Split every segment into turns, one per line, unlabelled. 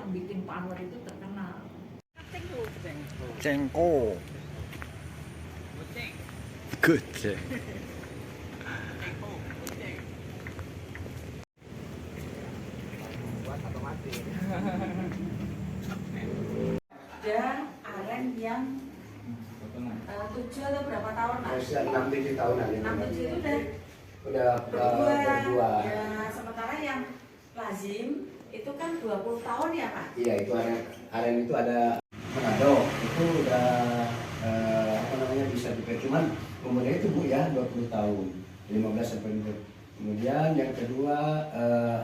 yang bikin Pak Anwar itu terkenal.
Cengko. Goceng.
Ada aren yang 7 atau berapa tahun lah?
6-7 tahun aja.
6-7 itu
udah berdua.
Ya, sementara yang lazim itu kan 20 tahun ya Pak?
Iya, itu aren itu ada Manado, itu udah apa namanya bisa dipakai, cuman umurnya itu Bu ya 20 tahun, 15 sampai 20. Kemudian yang kedua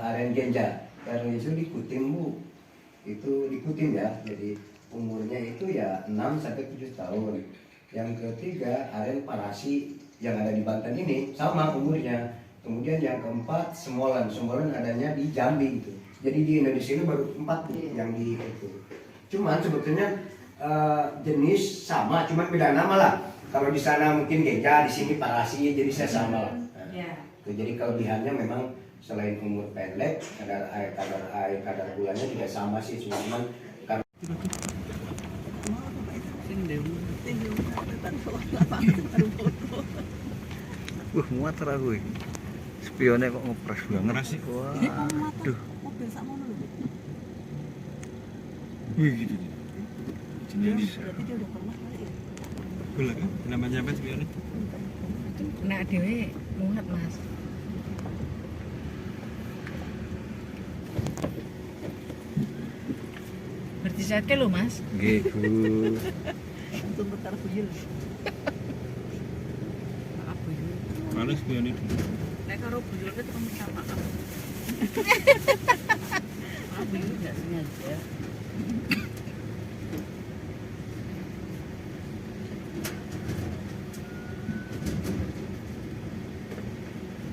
aren Genja, karena itu dikutim Bu, itu dikutim ya, jadi umurnya itu ya 6 sampai 7 tahun. Yang ketiga aren Parasi yang ada di Banten ini sama umurnya. Kemudian yang keempat Semolan adanya di Jambi gitu. Jadi di Indonesia ini baru 4 yang di itu. Cuman sebetulnya jenis sama, cuman beda nama lah. Kalau di sana mungkin Genja, di sini Parasi, jadi saya sama lah. Nah, jadi kelebihannya memang selain umur pendek, kadar gulanya juga sama sih, cuman karena
Muat aku iki. Spionnya kok ngepres banget. Waduh.
Mobil sak mono lho.
Wih gitu. Jadi
Berarti dia udah pernah kali ya.
boleh kan? Namanya apa spionnya?
Nah dewe muat Mas. Berarti saya ke lo Mas.
Nggih, Bu.
Langsung bertar buyul.
Mana spion itu?
Nek karo buyul itu kan minta maaf. Maaf buyul enggak sengaja.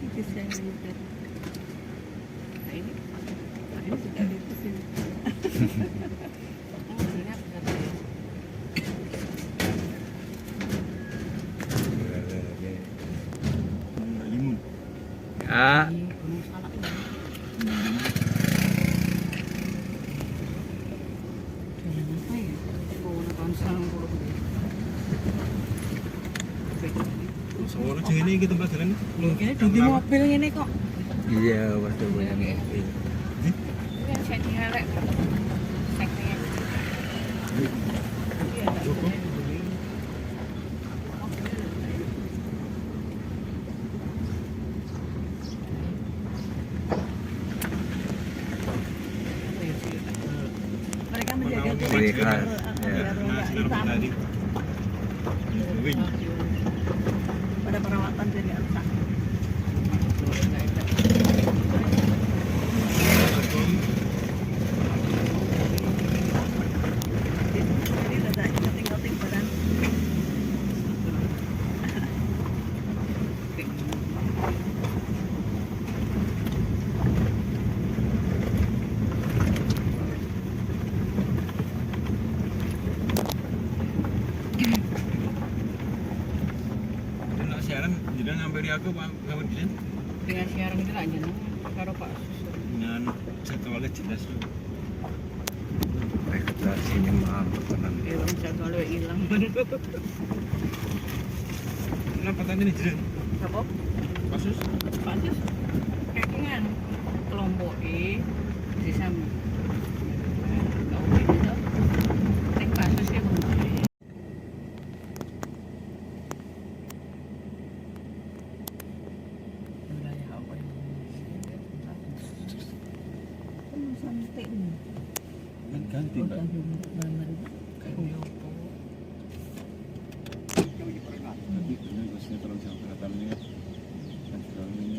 Itu saya nyetir. Nah ini sudah di sini.
Limun.
Ah,
Soalnya cewek ini gitu Mbak jalan.
Ini di mobil ini kok.
iya, waduh banyak mobil.
Yang saya diharap. Seknya. Mereka menjaga
Mereka, ya.
hitam
Tadi. Wing.
pada perawatan jadi rusak. Jadi ada tinggal badan.
Dan siaran jadi ngampiri aku Pak kawan di sini.
Dengan siaran itu aja nih, karo Pak Susu.
Dengan jadwalnya jelas loh.
Vegetasi ini mahal tenan.
Hilang jadwalnya hilang.
Kenapa tadi ini jadi?
Apa?
Kasus?
Pantes kayak kelompok E di sana. Kau itu ning kasusnya kelompok E. Wilayah apa yang sampai
Kan ganti Mbak.
kayak opo.
Tapi benar gue sinetron sama kelihatannya. Dan sekarang ini.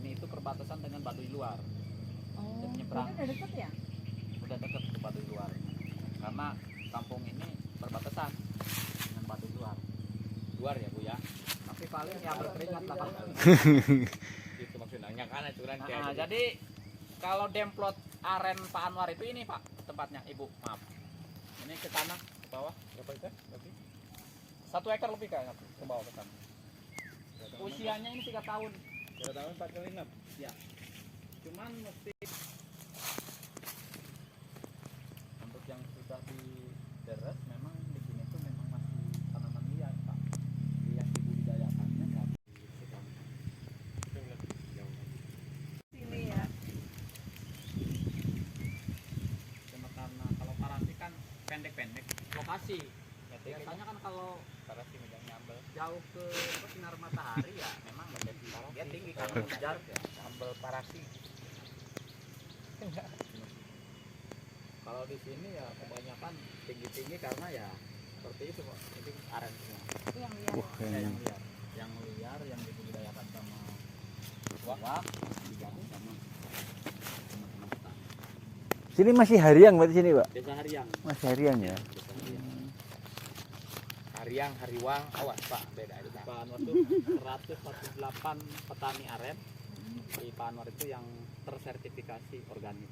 Ini itu perbatasan dengan Baduy Luar.
Oh,
Dan nyebrang.
ini udah deket ya?
Udah deket ke Baduy Luar. Karena kampung ini berbatasan dengan Baduy Luar. Luar ya Bu ya. Tapi paling ya berkeringat lah Pak.
Itu maksudnya kan aturan
Nah, jadi kalau demplot aren Pak Anwar itu ini Pak tempatnya Ibu, maaf. Ini ke tanah ke bawah berapa itu? Berarti 1 ekar lebih kayaknya ke bawah ke tanah. Usianya ini 3 tahun.
3 tahun 4 kali 6.
Ya. Cuman mesti untuk yang sudah dideres memang di sini tuh memang masih tanaman liar Pak. Yang dibudidayakannya nggak
Sini ya.
cuma karena kalau parasi kan pendek-pendek lokasi. Biasanya kan kalau
Parasi megang nyambel.
jauh ke sinar matahari ya memang dia tinggi karena mengejar ya.
Nyambel parasi.
Kalau di sini ya kebanyakan tinggi-tinggi karena ya seperti itu Pak. Ini aren semua.
Itu yang lihat.
Ya, yang liar yang dibudidayakan sama wak digabung sama teman-teman petani.
Sini masih hariang berarti sini, Pak?
Desa Hariang.
Masih hariang ya.
Desa Hariang.
Hariang, hariwang, awas Pak, beda itu.
Pak Anwar itu 148 petani aren. Di Pak Anwar itu yang tersertifikasi organik.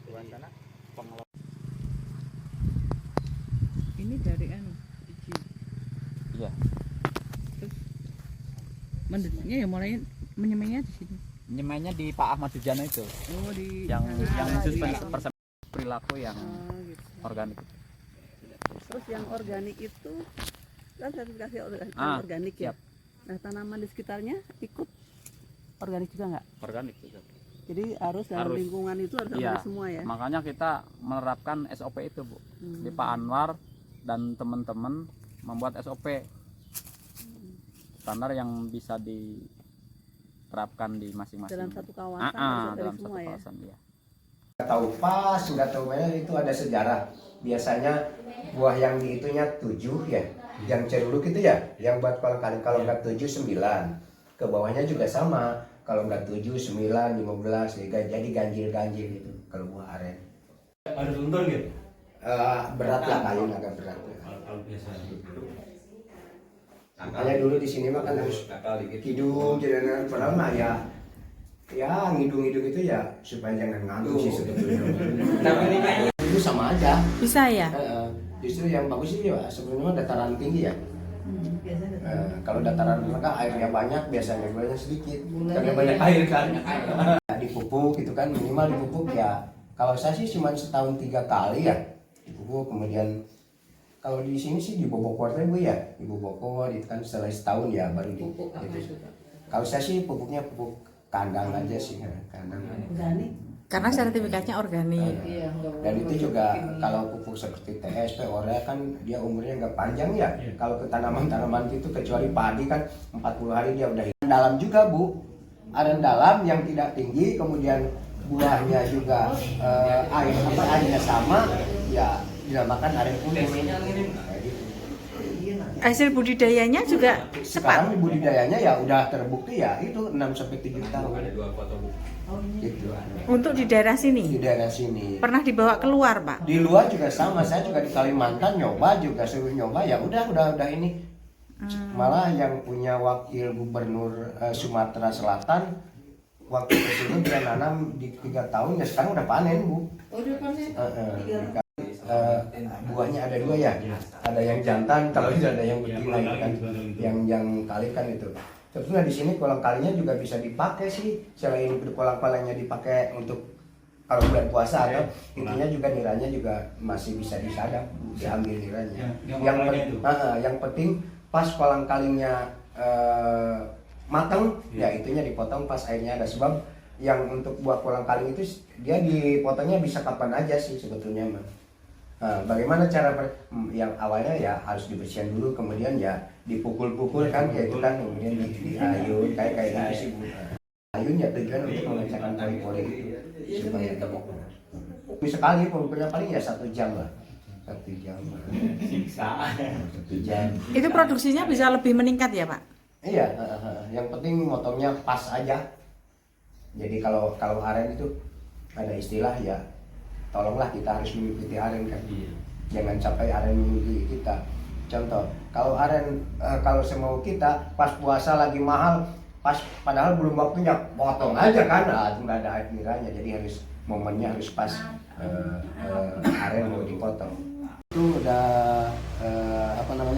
Luar sana.
Pengelola
Ini dari biji.
Iya.
Terus mendetnya ya mulai menyemainya di sini.
nyemainya di Pak Ahmad Sujana itu.
Oh, di
Yang
sana.
khusus
Di-
perilaku yang
Oh, gitu.
organik.
Terus yang organik itu kan sertifikasi organik ya.
siap.
Nah, tanaman di sekitarnya ikut organik juga nggak?
Organik juga.
Jadi harus dalam
Harus.
lingkungan itu harus
Iya.
organik semua ya.
Makanya kita menerapkan SOP itu, Bu. Di Pak Anwar dan teman-teman membuat SOP standar yang bisa diterapkan di masing-masing.
Dalam satu kawasan harus organik
dalam
semua
satu
ya.
kawasan ya.
Nggak tahu pas, nggak tahu mana itu ada sejarah. Biasanya buah yang di itunya 7 ya, yang ceruluk itu ya, yang buat kolang kaling kalau nggak 7 9. Ke bawahnya juga sama, kalau nggak 7 9 15 jadi ganjil-ganjil gitu kalau buah aren.
Ada luntur gitu?
Berat lah kayu agak berat.
Kalau biasa gitu.
Makanya dulu di sini mah kan harus
nakal dikit.
hidung jadi padahal mah ya ngidung-ngidung itu ya supaya jangan ngantuk sih sebetulnya.
Tapi ini kayaknya
Itu sama aja.
Bisa ya?
Justru yang bagus sih ya sebenarnya dataran tinggi ya. Kalau dataran rendah airnya banyak biasanya gulanya sedikit karena banyak air kan. Dipupuk gitu kan minimal dipupuk ya. Kalau saya sih cuma setahun 3 kali ya dipupuk. Kemudian kalau di sini sih di Bobokor Bu ya, di Bobokor itu kan setelah setahun ya baru di. Gitu. Kalau saya sih pupuknya pupuk kandang aja sih, kandang.
Karena sertifikatnya organik.
Dan itu juga kalau pupuk seperti TSP, urea kan dia umurnya nggak panjang ya. Kalau ke tanaman-tanaman itu kecuali padi kan 40 hari dia udah hilang. Dalam juga Bu, aren dalam yang tidak tinggi, kemudian buahnya juga airnya sama, ya dinamakan aren kuning. Kayak gitu.
Hasil budidayanya juga cepat.
Sekarang budidayanya ya udah terbukti ya itu 6-7 tahun.
ada 2 foto Bu.
Gitu.
Untuk di daerah
Di
sini.
daerah sini.
Pernah dibawa keluar, Pak?
Di luar juga sama, saya juga di Kalimantan nyoba juga suruh nyoba ya udah ini. Malah yang punya wakil gubernur Sumatera Selatan waktu itu dia nanam di 3 tahun ya sekarang udah panen Bu.
Oh, udah panen.
Buahnya ada 2 ya, ada yang jantan kalau itu ada yang betina itu kan, yang kali kan itu. Sebetulnya di sini kolang kalinya juga bisa dipakai sih, selain kolang kalingnya dipakai untuk kalau bulan puasa atau intinya juga niranya juga masih bisa disadap, diambil niranya. Yang penting pas kolang kalingnya matang, ya itunya dipotong pas airnya ada, sebab yang untuk buah kolang kaling itu dia dipotongnya bisa kapan aja sih sebetulnya mah. Nah, bagaimana cara yang awalnya ya harus dibersihkan dulu, kemudian ya dipukul-pukul kan kayak itu kan, kemudian diayun kayak gitu sih Bu. Ayun ya tujuan untuk memecahkan pori-pori itu supaya gemuk. Sekali pengukurnya paling ya 1 jam lah. 1 jam.
Siksa.
1 jam.
Itu produksinya bisa lebih meningkat ya, Pak?
Iya, yang penting motongnya pas aja. Jadi kalau aren itu ada istilah ya, tolonglah kita harus mengikuti aren kan.
Iya.
Jangan sampai aren mengikuti kita. Contoh, kalau aren kalau semau kita pas puasa lagi mahal, padahal belum waktunya, potong aja kan, itu nggak ada akhirnya. Jadi harus momennya harus pas aren mau dipotong. Itu udah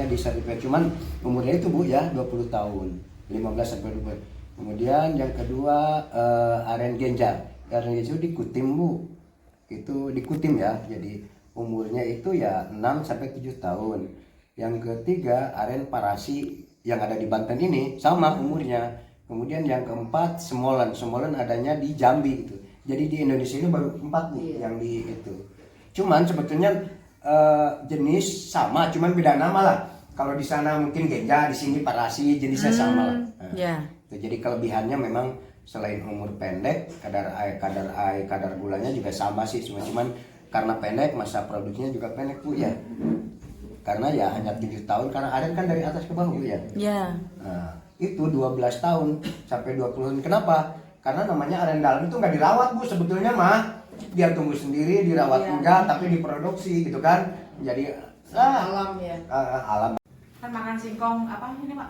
disertifikat, cuman umurnya itu Bu ya 20 tahun, 15 sampai 20. Kemudian yang kedua aren genja. Aren genja itu dikutim Bu. Itu dikutim ya. Jadi umurnya itu ya 6 sampai 7 tahun. Yang ketiga aren parasi yang ada di Banten ini sama umurnya. Kemudian yang keempat semolen. Semolen adanya di Jambi gitu. Jadi di Indonesia ini baru 4 Bu yang di itu. Cuman sebetulnya jenis sama, cuman beda nama lah. Kalau di sana mungkin genja, di sini parasi, jenisnya sama lah.
Ya.
Jadi kelebihannya memang selain umur pendek, kadar gulanya juga sama sih, cuman karena pendek masa produksinya juga pendek Bu ya. Karena ya hanya 7 tahun, karena aren kan dari atas ke bawah Bu ya.
Ya.
Nah, itu 12 tahun sampai 20 tahun. Kenapa? Karena namanya aren dalam itu nggak dirawat Bu sebetulnya mah. Dia tumbuh sendiri, dirawat enggak, tapi diproduksi gitu kan. Jadi
Alam ya.
alam.
Kan makan singkong apa ini Pak?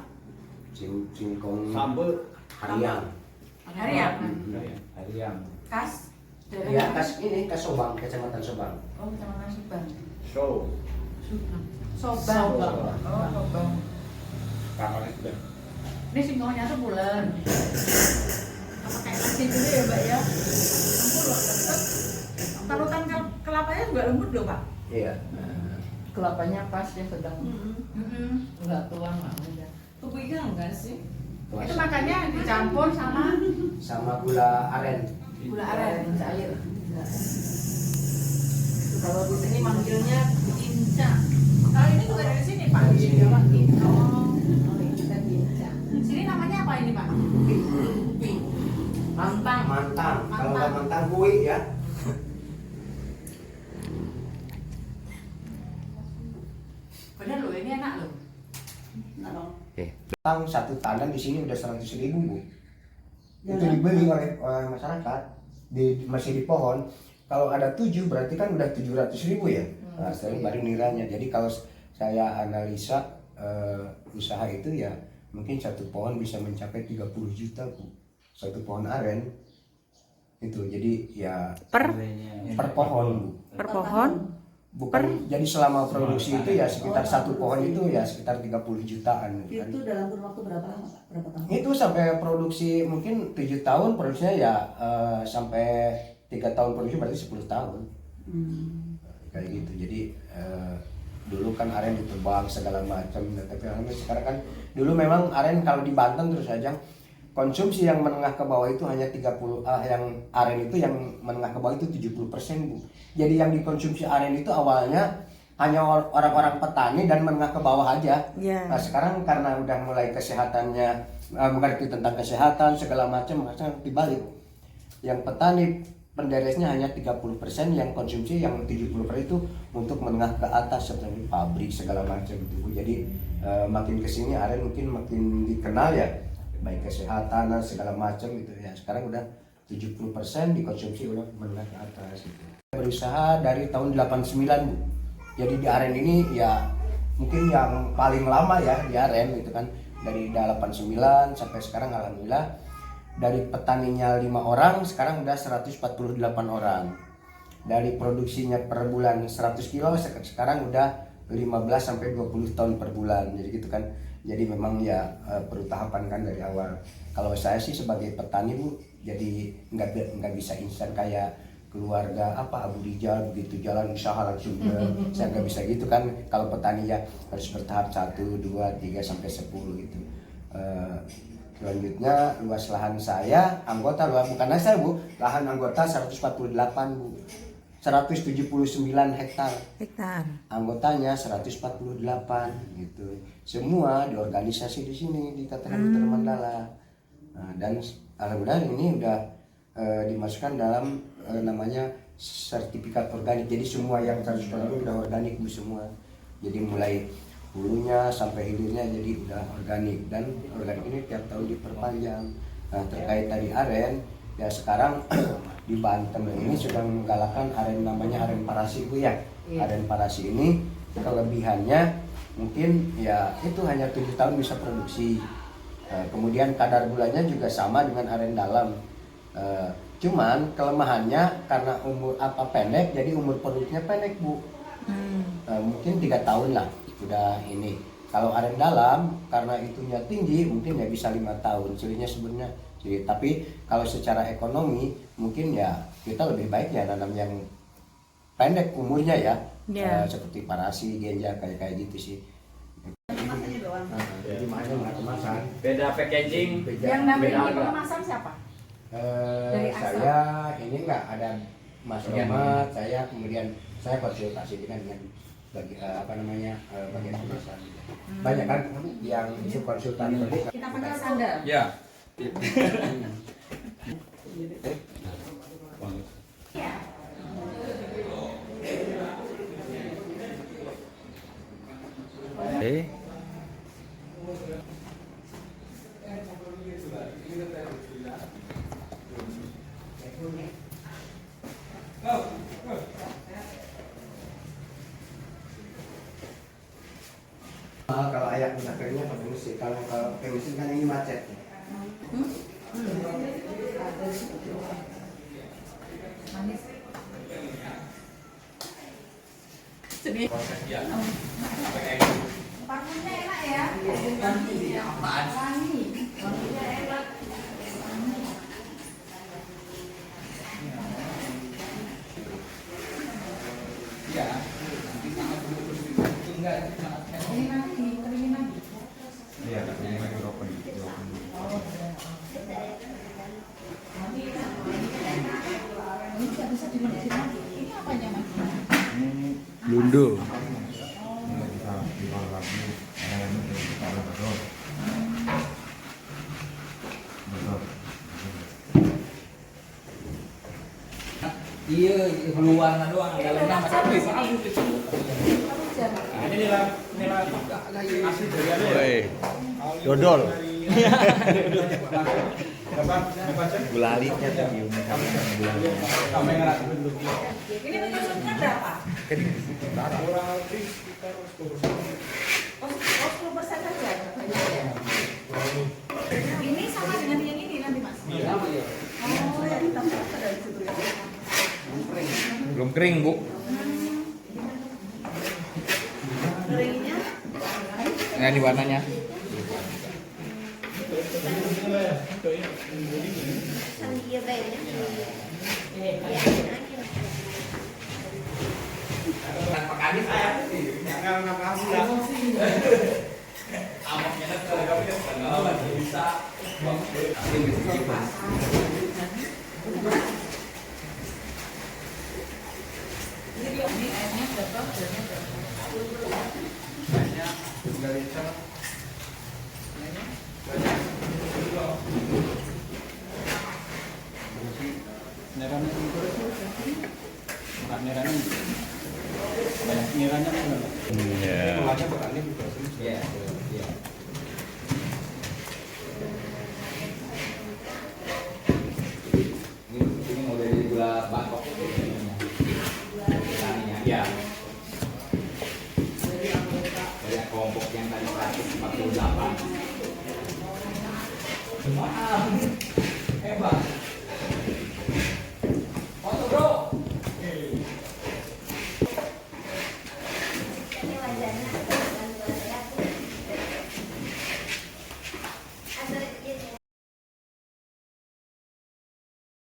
Singkong
Sambal
harian.
Harian.
harian.
Kas.
Iya, kas Sobang, Kecamatan Sobang.
Oh, Kecamatan Subang.
Show.
Sobang. Oh, Sobang.
Kamarnya sudah.
Ini singkongnya tuh bulan. Apa kayak nasi dulu ya Mbak ya? Lembut loh, tetep. Parutan kelapanya juga lembut loh Pak.
Iya.
Kelapanya pas ya sedang nggak tua nggak muda.
Kepikiran enggak sih?
Tuas.
Itu makannya dicampur
Sama gula aren.
gula aren.
Cair. Kalau di sini manggilnya
Kinca. Kalau ini juga dari sini Pak.
Dari sini.
Oh,
oh ini kita kinca.
sini namanya apa ini Pak? Upi.
Mantang.
Mantang. Kalau nggak mantang kui ya.
Bener loh, ini enak loh.
Tang satu tandan di sini udah 100.000 Bu. Itu dibeli oleh masyarakat, masih di pohon. Kalau ada 7 berarti kan udah 700.000 ya. Nah, setelah baru nilainya. Jadi kalau saya analisa usaha itu ya mungkin satu pohon bisa mencapai 30 juta Bu. Satu pohon aren itu. Jadi ya per pohon Bu.
Per pohon?
Bukan, jadi selama produksi itu ya sekitar satu pohon itu ya sekitar 30 jutaan kan.
Itu dalam kurun waktu berapa lama Pak? Berapa tahun?
Itu sampai produksi mungkin 7 tahun produksinya ya sampai 3 tahun produksi berarti 10 tahun. Kayak gitu. Jadi dulu kan aren ditebang segala macam, tapi sekarang kan dulu memang aren kalau di Banten terus aja konsumsi yang menengah ke bawah itu hanya 30, yang aren itu yang menengah ke bawah itu 70% Bu. Jadi yang dikonsumsi aren itu awalnya hanya orang-orang petani dan menengah ke bawah aja. Nah sekarang karena udah mulai kesehatannya, mengerti tentang kesehatan segala macam, makanya dibalik. Yang petani penderesnya hanya 30%, yang konsumsi yang 70% itu untuk menengah ke atas seperti pabrik segala macam gitu Bu. Jadi makin kesini aren mungkin makin dikenal ya, baik kesehatan dan segala macam gitu ya. Sekarang udah 70% dikonsumsi oleh menengah ke atas gitu. Berusaha dari tahun 89 Bu. Jadi di aren ini ya mungkin yang paling lama ya di aren gitu kan, dari 89 sampai sekarang alhamdulillah dari petaninya 5 orang sekarang udah 148 orang. Dari produksinya per bulan 100 kilo sekarang udah 15 sampai 20 ton per bulan. Jadi gitu kan. Jadi memang ya perlu tahapan kan dari awal. Kalau saya sih sebagai petani Bu, jadi nggak bisa instan kayak keluarga Abu Rijal begitu jalan usaha langsung saya nggak bisa gitu kan. Kalau petani ya harus bertahap 1, 2, 3 sampai 10 gitu. Selanjutnya luas lahan saya, bukan saya Bu, lahan anggota 148 Bu. 179 hektar. Anggotanya 148 gitu. Semua diorganisasi di sini di Tataran Hutan Mandala. Nah, dan alhamdulillah ini udah dimasukkan dalam namanya sertifikat organik. Jadi semua yang 100% udah organik Bu semua. Jadi mulai hulunya sampai hilirnya jadi udah organik, dan organik ini tiap tahun diperpanjang. Nah, terkait tadi aren Ya sekarang di Banten ini sedang menggalakkan aren namanya aren parasi Bu ya.
Iya.
Aren parasi ini kelebihannya mungkin ya itu hanya 7 tahun bisa produksi. Kemudian kadar gulanya juga sama dengan aren dalam. Cuman kelemahannya karena umur pendek, jadi umur produknya pendek Bu. Mungkin 3 tahun lah udah ini. Kalau aren dalam karena itunya tinggi mungkin ya bisa 5 tahun. Cirinya sebenarnya. Jadi, tapi kalau secara ekonomi mungkin ya kita lebih baik ya nanam yang pendek umurnya ya. Seperti parasi, genja kayak gitu sih.
Kemasannya doang.
Jadi makanya nggak kemasan.
Beda packaging.
Yang namanya pengemasan siapa? Dari asal?
Saya ini nggak ada Mas Romat, saya kemudian saya konsultasi dengan bagian kemasan. Banyak kan yang itu konsultan.
Kita pakai sandal.
Ya.
Kalau ayak udah keringnya pakai mesin, kalau pakai mesin kan ini macet.
Manis. Parfumnya enak ya. Wangi. Wanginya enak. Ini nanti dikeringin lagi.
Iya, ini lagi open.
Ini nggak bisa dimasukin lagi. Ini apanya Mas?
Lundo.
Bisa dibawa lagi. Ini kita betul. Betul.
Iya, keluarnya doang, dalamnya masih habis.
Nah,
ini nilai asli dari anu ya.
Woi. Dodol.
Gulalinya tadi
Kamera
ini bentuknya berapa?
kurang lebih sekitar 10%.
10% saja. Ini sama dengan yang ini nanti Mas. Oh, ya kita dari situ ya.
Belum kering, Bu.
Keringnya
Nah, ini warnanya.
dia bayarnya.
Neranya itu bukan neranya banyak neranya kan
Iya. Ini mau dari gula Bangkok. Ya. Dari kelompok yang tadi 148. Hebat.